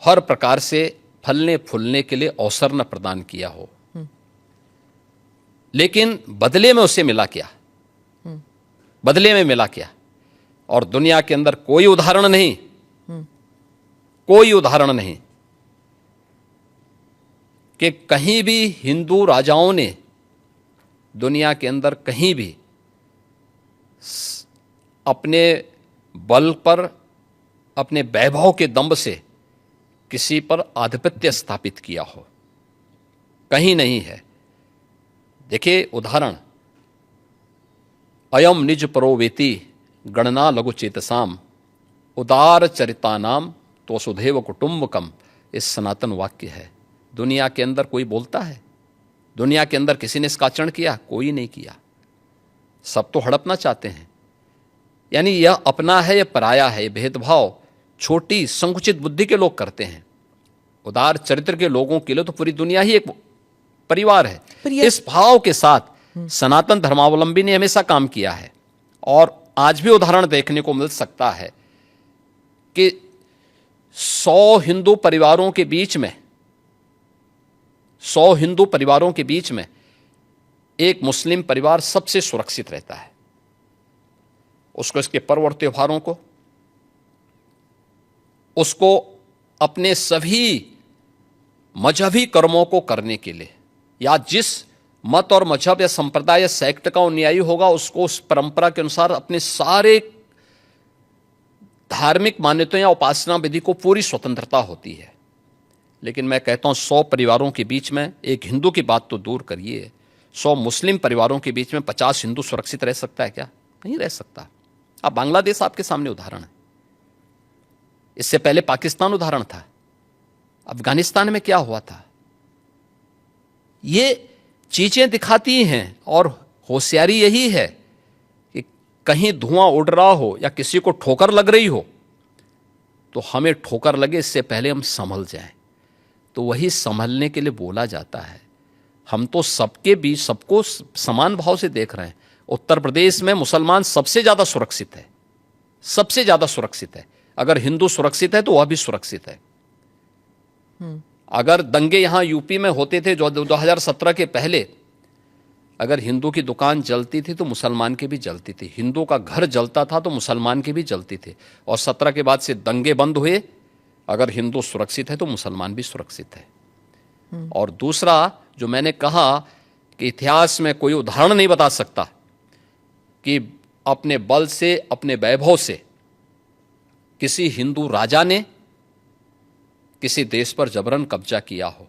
हर प्रकार से फलने फूलने के लिए अवसर न प्रदान किया हो, लेकिन बदले में उसे मिला क्या? बदले में मिला क्या? और दुनिया के अंदर कोई उदाहरण नहीं, कोई उदाहरण नहीं कि कहीं भी हिंदू राजाओं ने दुनिया के अंदर कहीं भी अपने बल पर, अपने वैभव के दंभ से किसी पर आधिपत्य स्थापित किया हो, कहीं नहीं है। देखिए उदाहरण, अयम निज परो वेति गणना लघु चेतसाम उदार चरितानाम तो वसुधैव कुटुंबकम, इस सनातन वाक्य है। दुनिया के अंदर कोई बोलता है? दुनिया के अंदर किसी ने इसका आचरण किया? कोई नहीं किया। सब तो हड़पना चाहते हैं। यानी यह अपना है, यह पराया है, यह भेदभाव छोटी संकुचित बुद्धि के लोग करते हैं। उदार चरित्र के लोगों के लिए तो पूरी दुनिया ही एक परिवार है। इस भाव के साथ सनातन धर्मावलंबी ने हमेशा काम किया है। और आज भी उदाहरण देखने को मिल सकता है कि 100 हिंदू परिवारों के बीच में, 100 हिंदू परिवारों के बीच में एक मुस्लिम परिवार सबसे सुरक्षित रहता है। उसको इसके पर्व और त्योहारों को, उसको अपने सभी मजहबी कर्मों को करने के लिए, या जिस मत और मजहब या संप्रदाय या सेक्ट का अनुयायी होगा उसको उस परंपरा के अनुसार अपने सारे धार्मिक मान्यताओं या उपासना विधि को पूरी स्वतंत्रता होती है। लेकिन मैं कहता हूं 100 परिवारों के बीच में, एक हिंदू की बात तो दूर करिए, 100 मुस्लिम परिवारों के बीच में 50 हिंदू सुरक्षित रह सकता है क्या? नहीं रह सकता। अब बांग्लादेश आपके सामने उदाहरण है, इससे पहले पाकिस्तान उदाहरण था, अफगानिस्तान में क्या हुआ था। ये चीजें दिखाती हैं और होशियारी यही है कि कहीं धुआं उड़ रहा हो या किसी को ठोकर लग रही हो तो हमें ठोकर लगे इससे पहले हम संभल जाएं। तो वही संभलने के लिए बोला जाता है। हम तो सबके बीच सबको समान भाव से देख रहे हैं। उत्तर प्रदेश में मुसलमान सबसे ज्यादा सुरक्षित है, सबसे ज्यादा सुरक्षित है। अगर हिंदू सुरक्षित है तो वह भी सुरक्षित है। अगर दंगे यहां यूपी में होते थे जो 2017 के पहले, अगर हिंदू की दुकान जलती थी तो मुसलमान की भी जलती थी, हिंदू का घर जलता था तो मुसलमान की भी जलती थी। और 17 के बाद से दंगे बंद हुए। अगर हिंदू सुरक्षित है तो मुसलमान भी सुरक्षित है। और दूसरा जो मैंने कहा कि इतिहास में कोई उदाहरण नहीं बता सकता कि अपने बल से, अपने वैभव से किसी हिंदू राजा ने किसी देश पर जबरन कब्जा किया हो,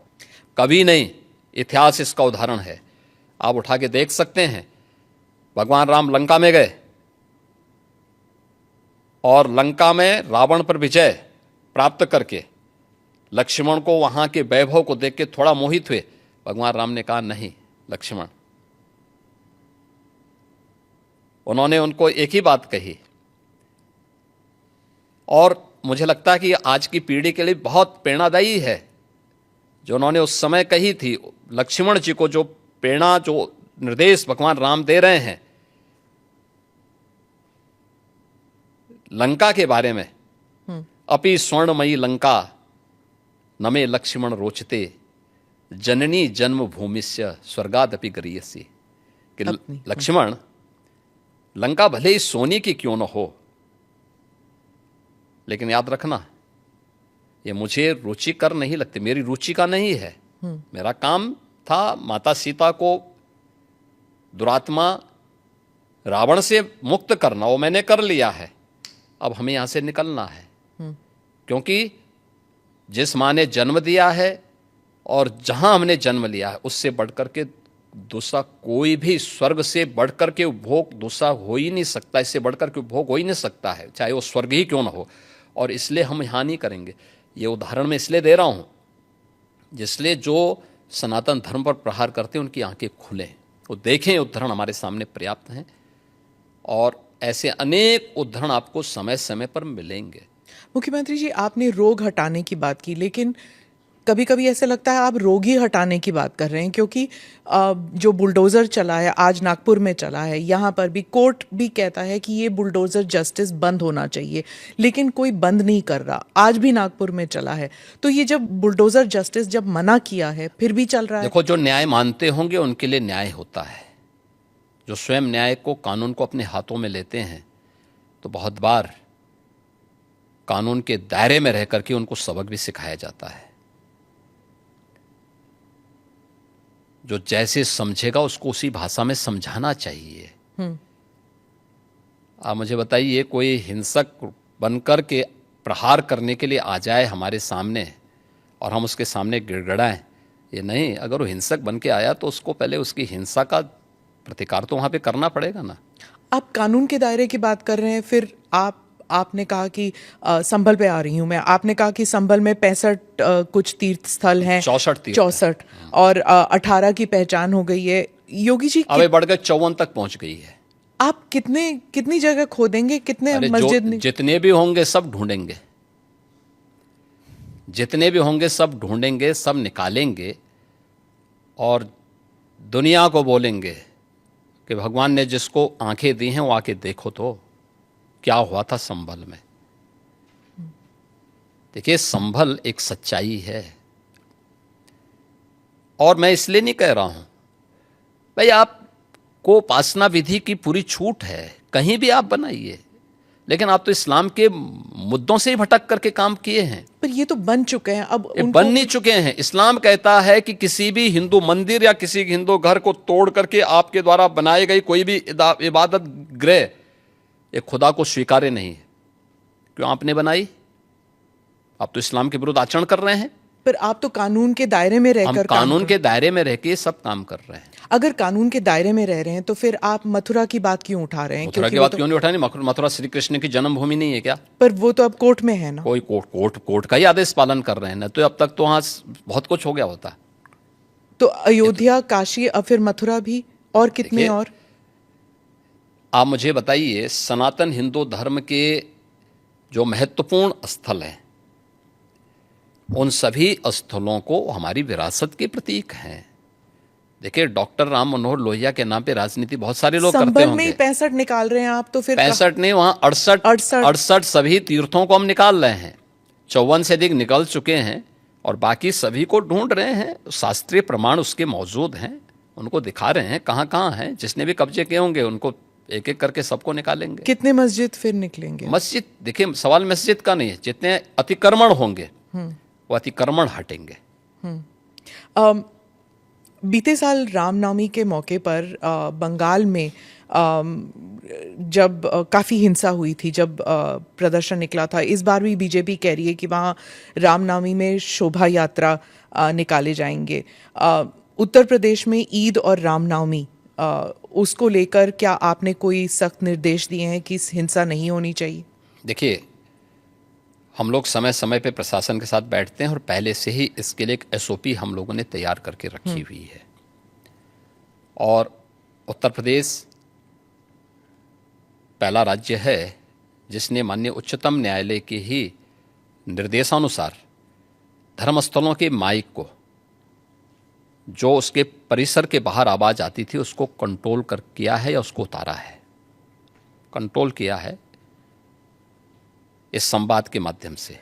कभी नहीं। इतिहास इसका उदाहरण है, आप उठा के देख सकते हैं। भगवान राम लंका में गए और लंका में रावण पर विजय प्राप्त करके लक्ष्मण को वहां के वैभव को देख के थोड़ा मोहित हुए। भगवान राम ने कहा नहीं लक्ष्मण, उन्होंने उनको एक ही बात कही। और मुझे लगता है कि आज की पीढ़ी के लिए बहुत प्रेरणादायी है जो उन्होंने उस समय कही थी। लक्ष्मण जी को जो प्रेरणा, जो निर्देश भगवान राम दे रहे हैं लंका के बारे में, अपि स्वर्णमयी लंका नमे लक्ष्मण रोचते जननी जन्म भूमिस्य स्वर्गादपि गरीयसी, कि लक्ष्मण लंका भले ही सोने की क्यों न हो, लेकिन याद रखना ये मुझे रुचिकर नहीं लगती, मेरी रुचि का नहीं है। मेरा काम था माता सीता को दुरात्मा रावण से मुक्त करना, वो मैंने कर लिया है। अब हमें यहां से निकलना है, क्योंकि जिस माँ ने जन्म दिया है और जहां हमने जन्म लिया है उससे बढ़कर के दूसरा कोई भी, स्वर्ग से बढ़कर के उपभोग दूसरा हो ही नहीं सकता, इससे बढ़कर के उपभोग हो ही नहीं सकता है, चाहे वो स्वर्ग ही क्यों ना हो। और इसलिए हम यहाँ नहीं करेंगे। ये उदाहरण मैं इसलिए दे रहा हूँ जिसलिए जो सनातन धर्म पर प्रहार करते हैं उनकी आंखें खुलें, वो देखें। उदाहरण हमारे सामने पर्याप्त हैं और ऐसे अनेक उदाहरण आपको समय समय पर मिलेंगे। मुख्यमंत्री जी, आपने रोग हटाने की बात की, लेकिन कभी कभी ऐसे लगता है आप रोगी हटाने की बात कर रहे हैं, क्योंकि जो बुलडोज़र चला है, आज नागपुर में चला है, यहाँ पर भी कोर्ट भी कहता है कि ये बुलडोज़र जस्टिस बंद होना चाहिए, लेकिन कोई बंद नहीं कर रहा। आज भी नागपुर में चला है, तो ये जब बुलडोज़र जस्टिस जब मना किया है फिर भी चल रहा है। देखो, जो न्याय मानते होंगे उनके लिए न्याय होता है। जो स्वयं न्याय को, कानून को अपने हाथों में लेते हैं, तो बहुत बार कानून के दायरे में रह करके उनको सबक भी सिखाया जाता है। जो जैसे समझेगा उसको उसी भाषा में समझाना चाहिए। आप मुझे बताइए, कोई हिंसक बनकर के प्रहार करने के लिए आ जाए हमारे सामने और हम उसके सामने गिड़गिड़ाएं, ये नहीं। अगर वो हिंसक बन के आया तो उसको पहले उसकी हिंसा का प्रतिकार तो वहाँ पे करना पड़ेगा ना। आप कानून के दायरे की बात कर रहे हैं, फिर आपने कहा कि संभल पे आ रही हूं मैं, आपने कहा कि संभल में 65 कुछ तीर्थ स्थल हैं, 64 और 18 की पहचान हो गई है। योगी जी अब बढ़ गए 54 तक पहुंच गई है। आप कितनी जगह खोदेंगे, कितने मस्जिद? जितने भी होंगे सब ढूंढेंगे, जितने भी होंगे सब ढूंढेंगे, सब निकालेंगे और दुनिया को बोलेंगे कि भगवान ने जिसको आंखें दी हैं वो आके देखो तो क्या हुआ था संभल में। देखिए, संभल एक सच्चाई है, और मैं इसलिए नहीं कह रहा हूं भाई आपको उपासना विधि की पूरी छूट है, कहीं भी आप बनाइए, लेकिन आप तो इस्लाम के मुद्दों से ही भटक करके काम किए हैं। पर ये तो बन चुके हैं, अब बन नहीं चुके हैं। इस्लाम कहता है कि किसी भी हिंदू मंदिर या किसी हिंदू घर को तोड़ करके आपके द्वारा बनाई गई कोई भी इबादत गृह ये खुदा को स्वीकार्य नहीं है। क्यों आपने बनाई? आप तो इस्लाम के विरुद्ध आचरण कर रहे हैं। पर आप तो कानून के दायरे में रहकर, हम कानून के दायरे में रह के सब काम कर रहे हैं। अगर कानून के दायरे में रह रहे हैं तो फिर आप मथुरा की बात क्यों उठा रहे हैं? मथुरा की बात क्यों नहीं उठानी? मथुरा श्री कृष्ण की जन्मभूमि नहीं है क्या? पर वो तो अब कोर्ट में है ना। कोई कोर्ट का ही आदेश पालन कर रहे हैं ना, तो अब तक तो वहां बहुत कुछ हो गया होता। तो अयोध्या, काशी, अब फिर मथुरा भी, और कितने और? आप मुझे बताइए, सनातन हिंदू धर्म के जो महत्वपूर्ण स्थल हैं उन सभी स्थलों को हमारी विरासत के प्रतीक हैं। देखिए, डॉक्टर राम मनोहर लोहिया के नाम पे राजनीति बहुत सारे लोग करते होंगे। में 65 निकाल रहे हैं आप, तो फिर 65 नहीं, वहां 68 सभी तीर्थों को हम निकाल रहे हैं। 54 से अधिक निकल चुके हैं और बाकी सभी को ढूंढ रहे हैं। शास्त्रीय प्रमाण उसके मौजूद हैं, उनको दिखा रहे हैं कहाँ कहाँ हैं। जिसने भी कब्जे किए होंगे उनको एक एक करके सबको निकालेंगे। कितने मस्जिद फिर निकलेंगे? मस्जिद, देखिए सवाल मस्जिद का नहीं है, जितने अतिक्रमण होंगे वो अतिक्रमण हटेंगे। बीते साल रामनवमी के मौके पर बंगाल में जब काफ़ी हिंसा हुई थी, जब प्रदर्शन निकला था, इस बार भी बीजेपी कह रही है कि वहाँ रामनवमी में शोभा यात्रा निकाले जाएंगे। उत्तर प्रदेश में ईद और रामनवमी, उसको लेकर क्या आपने कोई सख्त निर्देश दिए हैं कि हिंसा नहीं होनी चाहिए? देखिए, हम लोग समय समय पे प्रशासन के साथ बैठते हैं और पहले से ही इसके लिए एक एसओपी हम लोगों ने तैयार करके रखी हुई है। और उत्तर प्रदेश पहला राज्य है जिसने माननीय उच्चतम न्यायालय के ही निर्देशानुसार धर्मस्थलों के माइक को, जो उसके परिसर के बाहर आवाज़ आती थी, उसको कंट्रोल कर किया है या उसको उतारा है, कंट्रोल किया है इस संवाद के माध्यम से।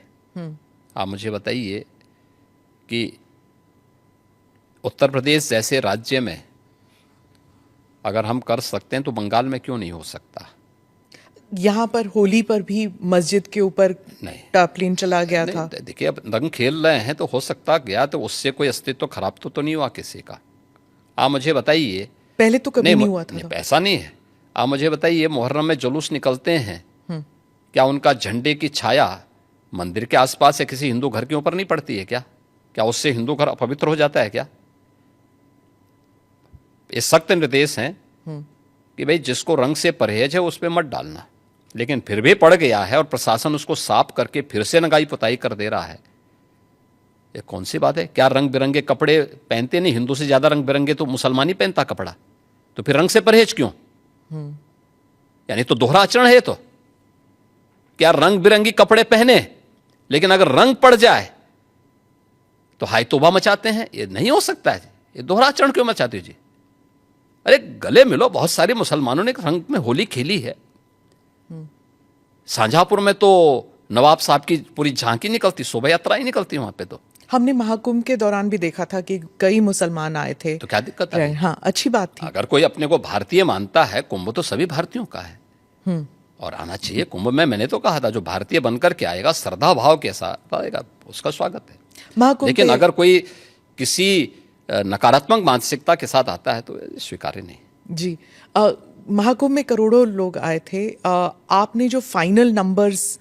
आप मुझे बताइए कि उत्तर प्रदेश जैसे राज्य में अगर हम कर सकते हैं तो बंगाल में क्यों नहीं हो सकता? यहाँ पर होली पर भी मस्जिद के ऊपर टापलिन चला गया था। देखिए, अब रंग खेल रहे हैं तो हो सकता गया, तो उससे कोई अस्तित्व खराब तो नहीं हुआ किसी का। आप मुझे बताइए, पहले तो कभी नहीं हुआ था। ऐसा नहीं है। आप मुझे बताइए, मुहर्रम में जुलूस निकलते हैं, क्या उनका झंडे की छाया मंदिर के आसपास या किसी हिंदू घर के ऊपर नहीं पड़ती है क्या? क्या उससे हिंदू घर अपवित्र हो जाता है क्या? ये सख्त निर्देश हैं कि भाई जिसको रंग से परहेज है उस पर मत डालना, लेकिन फिर भी पड़ गया है और प्रशासन उसको साफ करके फिर से नगाई पुताई कर दे रहा है। ये कौन सी बात है? क्या रंग बिरंगे कपड़े पहनते नहीं? हिंदू से ज्यादा रंग बिरंगे तो मुसलमान ही पहनता कपड़ा, तो फिर रंग से परहेज क्यों? यानी तो दोहरा आचरण है। तो क्या रंग बिरंगी कपड़े पहने, लेकिन अगर रंग पड़ जाए तो हाय तौबा मचाते हैं। ये नहीं हो सकता है, ये दोहरा आचरण क्यों मचाते हो जी? अरे गले मिलो। बहुत सारे मुसलमानों ने रंग में होली खेली है। शाहजहांपुर में तो नवाब साहब की पूरी झांकी निकलती, शोभा यात्रा ही निकलती वहां पे। तो हमने महाकुंभ के दौरान भी देखा था कि कई मुसलमान आए थे। तो क्या दिक्कत है? हाँ, अच्छी बात थी। अगर कोई अपने को भारतीय मानता है, कुंभ तो सभी भारतीयों का है और आना चाहिए कुंभ में। मैंने तो कहा था जो भारतीय बनकर के आएगा, श्रद्धा भाव के साथ आएगा, उसका स्वागत है। महाकुंभ लेकिन पे- अगर कोई किसी नकारात्मक मानसिकता के साथ आता है तो स्वीकार्य नहीं। जी, महाकुंभ में करोड़ों लोग आए थे। आपने जो फाइनल नंबर्स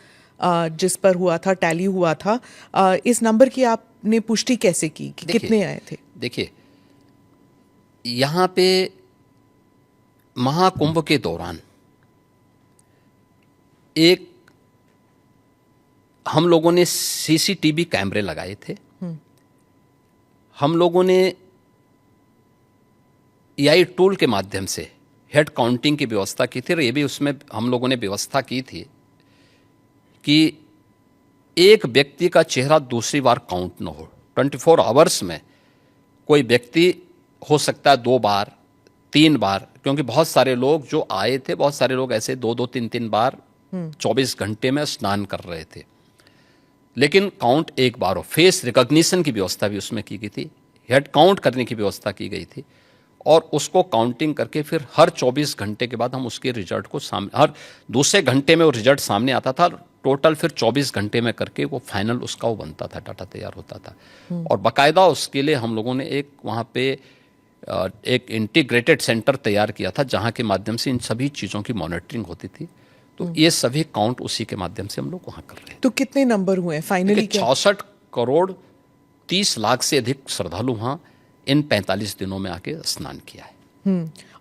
जिस पर हुआ था, टैली हुआ था, इस नंबर की आपने पुष्टि कैसे की कि कितने आए थे? देखिए, यहाँ पे महाकुंभ के दौरान एक हम लोगों ने सीसीटीवी कैमरे लगाए थे। हम लोगों ने एआई टूल के माध्यम से हेड काउंटिंग की व्यवस्था की थी और ये भी उसमें हम लोगों ने व्यवस्था की थी कि एक व्यक्ति का चेहरा दूसरी बार काउंट न हो। 24 आवर्स में कोई व्यक्ति हो सकता है 2 बार 3 बार, क्योंकि बहुत सारे लोग जो आए थे, बहुत सारे लोग ऐसे 2-2 3-3 बार 24 घंटे में स्नान कर रहे थे। लेकिन काउंट एक बार हो। फेस रिकॉग्निशन की व्यवस्था भी उसमें की गई थी, हेड काउंट करने की व्यवस्था की गई थी और उसको काउंटिंग करके फिर हर 24 घंटे के बाद हम उसके रिजल्ट को सामने, हर दूसरे घंटे में वो रिजल्ट सामने आता था। टोटल फिर 24 घंटे में करके वो फाइनल उसका वो बनता था, डाटा तैयार होता था। और बाकायदा उसके लिए हम लोगों ने एक वहाँ पे एक इंटीग्रेटेड सेंटर तैयार किया था जहाँ के माध्यम से इन सभी चीज़ों की मॉनिटरिंग होती थी। तो ये सभी काउंट उसी के माध्यम से हम लोग वहाँ कर रहे हैं। तो कितने नंबर हुए फाइनली? 66 करोड़ 30 लाख से अधिक श्रद्धालु वहाँ इन 45 दिनों में आके स्नान किया है।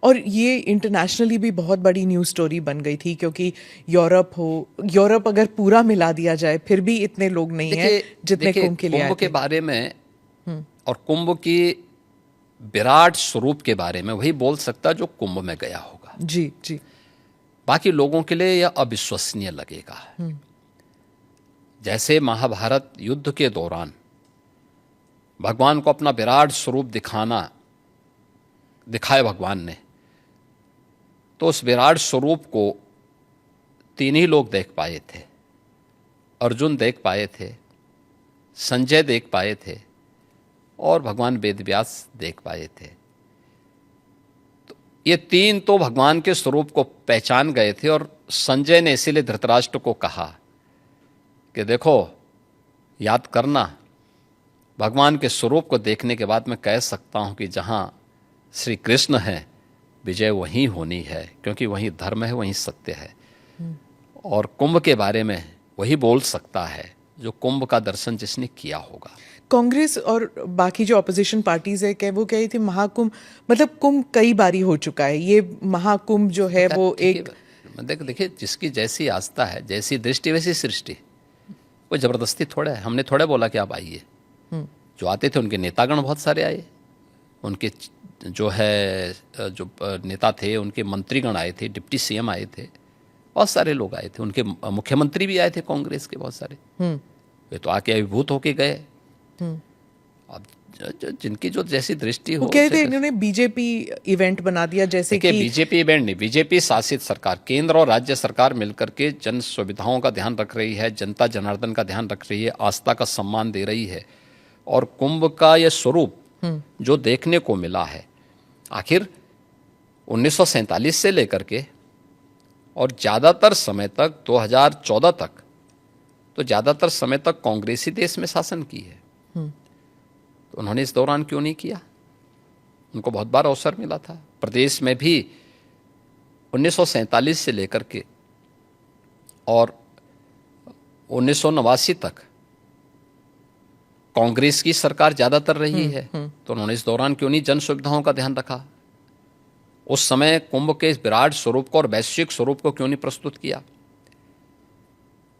और ये इंटरनेशनली भी बहुत बड़ी न्यूज़ स्टोरी बन गई थी, क्योंकि यूरोप अगर पूरा मिला दिया जाए फिर भी इतने लोग नहीं हैं जितने कुंभ के लिए आए कुंभ के थे। बारे में और कुंभ की विराट स्वरूप के बारे में वही बोल सकता है जो कुंभ में गया होगा। जी जी। बाकी लोगों के लिए यह अविश्वसनीय लगेगा। जैसे महाभारत युद्ध के दौरान भगवान को अपना विराट स्वरूप दिखाया भगवान ने, तो उस विराट स्वरूप को 3 ही लोग देख पाए थे। अर्जुन देख पाए थे, संजय देख पाए थे और भगवान वेदव्यास देख पाए थे। तो ये 3 तो भगवान के स्वरूप को पहचान गए थे और संजय ने इसीलिए धृतराष्ट्र को कहा कि देखो, याद करना, भगवान के स्वरूप को देखने के बाद मैं कह सकता हूं कि जहां श्री कृष्ण है विजय वहीं होनी है, क्योंकि वहीं धर्म है, वहीं सत्य है। और कुंभ के बारे में वही बोल सकता है जो कुंभ का दर्शन जिसने किया होगा। कांग्रेस और बाकी जो अपोजिशन पार्टीज है, वो कह रही थी महाकुंभ, मतलब कुंभ कई बारी हो चुका है, ये महाकुंभ जो है वो एक देखिए, जिसकी जैसी आस्था है, जैसी दृष्टि वैसी सृष्टि। कोई जबरदस्ती थोड़ा है। हमने थोड़ा बोला कि आप आइए। जो आते थे उनके नेतागण बहुत सारे आए, उनके जो नेता थे, उनके मंत्रीगण आए थे, डिप्टी सीएम आए थे, बहुत सारे लोग आए थे, उनके मुख्यमंत्री भी आए थे कांग्रेस के बहुत सारे। वे तो आके अभिभूत होके गए। अब जिनकी जो जैसी दृष्टि हो, कह रहे थे इन्होंने बीजेपी इवेंट बना दिया, जैसे कि बीजेपी इवेंट नहीं, बीजेपी शासित सरकार, केंद्र और राज्य सरकार मिलकर के जन सुविधाओं का ध्यान रख रही है, जनता जनार्दन का ध्यान रख रही है, आस्था का सम्मान दे रही है। और कुंभ का यह स्वरूप जो देखने को मिला है, आखिर 1947 से लेकर के और ज़्यादातर समय तक 2014 तक, तो ज़्यादातर समय तक कांग्रेस ही देश में शासन की है। तो उन्होंने इस दौरान क्यों नहीं किया? उनको बहुत बार अवसर मिला था। प्रदेश में भी 1947 से लेकर के और 1989 तक कांग्रेस की सरकार ज्यादातर रही है। तो उन्होंने इस दौरान क्यों नहीं जन सुविधाओं का ध्यान रखा? उस समय कुंभ के इस विराट स्वरूप को और वैश्विक स्वरूप को क्यों नहीं प्रस्तुत किया?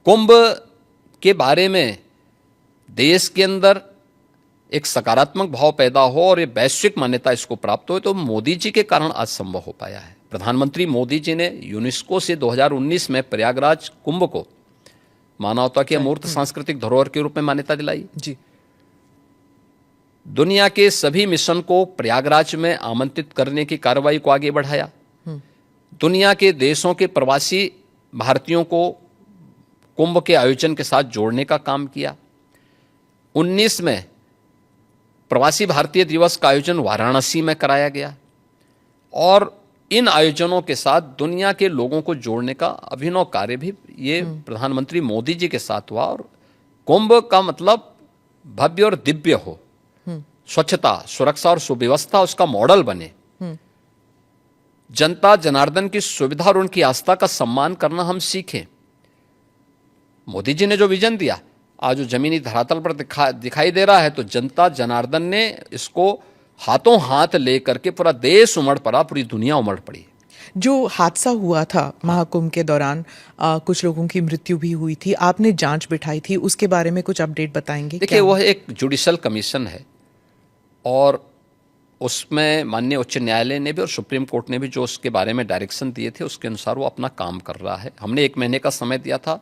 कुंभ के बारे में देश के अंदर एक सकारात्मक भाव पैदा हो और ये वैश्विक मान्यता इसको प्राप्त हो, तो मोदी जी के कारण आज संभव हो पाया है। प्रधानमंत्री मोदी जी ने यूनेस्को से 2019 में प्रयागराज कुंभ को मानवता की अमूर्त सांस्कृतिक धरोहर के रूप में मान्यता दिलाई। जी। दुनिया के सभी मिशन को प्रयागराज में आमंत्रित करने की कार्रवाई को आगे बढ़ाया। दुनिया के देशों के प्रवासी भारतीयों को कुंभ के आयोजन के साथ जोड़ने का काम किया। 19 में प्रवासी भारतीय दिवस का आयोजन वाराणसी में कराया गया और इन आयोजनों के साथ दुनिया के लोगों को जोड़ने का अभिनव कार्य भी ये प्रधानमंत्री मोदी जी के साथ हुआ। और कुंभ का मतलब भव्य और दिव्य हो, स्वच्छता, सुरक्षा और सुव्यवस्था उसका मॉडल बने, जनता जनार्दन की सुविधा और उनकी आस्था का सम्मान करना हम सीखें। मोदी जी ने जो विजन दिया आज जो जमीनी धरातल पर दिखाई दे रहा है, तो जनता जनार्दन ने इसको हाथों हाथ लेकर के पूरा देश उमड़ पड़ा, पूरी दुनिया उमड़ पड़ी। जो हादसा हुआ था महाकुंभ के दौरान, कुछ लोगों की मृत्यु भी हुई थी, आपने जांच बिठाई थी, उसके बारे में कुछ अपडेट बताएंगे? देखिए, वह एक जुडिशल कमीशन है और उसमें माननीय उच्च न्यायालय ने भी और सुप्रीम कोर्ट ने भी जो उसके बारे में डायरेक्शन दिए थे उसके अनुसार वो अपना काम कर रहा है। हमने 1 महीने का समय दिया था,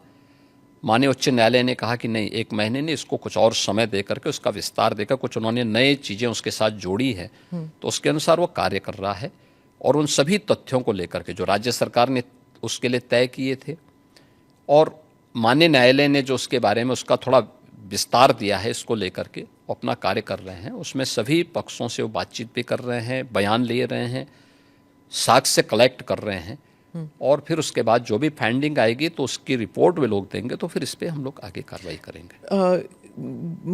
माननीय उच्च न्यायालय ने कहा कि नहीं, 1 महीने नहीं, इसको कुछ और समय दे करके उसका विस्तार देकर कुछ उन्होंने नए चीज़ें उसके साथ जोड़ी है, तो उसके अनुसार वो कार्य कर रहा है। और उन सभी तथ्यों को लेकर के जो राज्य सरकार ने उसके लिए तय किए थे और माननीय न्यायालय ने जो उसके बारे में उसका थोड़ा विस्तार दिया है, इसको लेकर के अपना कार्य कर रहे हैं। उसमें सभी पक्षों से वो बातचीत भी कर रहे हैं, बयान ले रहे हैं, साक्ष्य कलेक्ट कर रहे हैं और फिर उसके बाद जो भी फाइंडिंग आएगी तो उसकी रिपोर्ट वे लोग देंगे, तो फिर इस पर हम लोग आगे कार्रवाई करेंगे।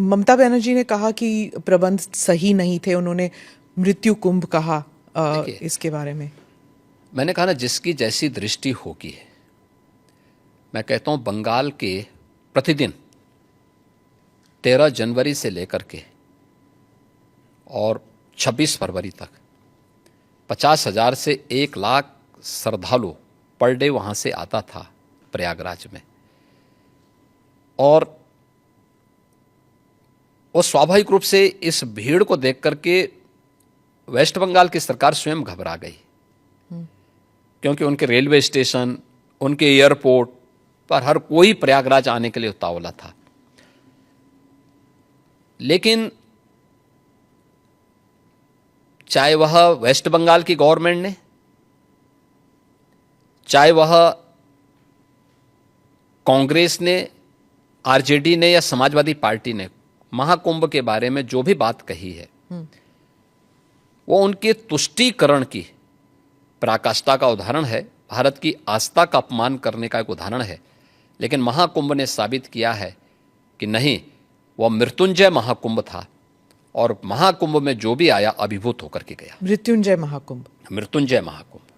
ममता बनर्जी ने कहा कि प्रबंध सही नहीं थे, उन्होंने मृत्यु कुंभ कहा। इसके बारे में मैंने कहा ना, जिसकी जैसी दृष्टि होगी है। मैं कहता हूँ बंगाल के प्रतिदिन 13 जनवरी से लेकर के और 26 फरवरी तक 50,000 से 1 लाख श्रद्धालु पर डे वहाँ से आता था प्रयागराज में। और वो स्वाभाविक रूप से इस भीड़ को देख करके वेस्ट बंगाल की सरकार स्वयं घबरा गई, क्योंकि उनके रेलवे स्टेशन, उनके एयरपोर्ट पर हर कोई प्रयागराज आने के लिए उतावला था। लेकिन चाहे वह वेस्ट बंगाल की गवर्नमेंट ने, चाहे वह कांग्रेस ने, आरजेडी ने या समाजवादी पार्टी ने, महाकुंभ के बारे में जो भी बात कही है वो उनके तुष्टीकरण की पराकाष्ठा का उदाहरण है, भारत की आस्था का अपमान करने का एक उदाहरण है। लेकिन महाकुंभ ने साबित किया है कि नहीं, वह मृत्युंजय महाकुंभ था और महाकुंभ में जो भी आया अभिभूत होकर के गया। मृत्युंजय महाकुंभ। मृत्युंजय महाकुंभ।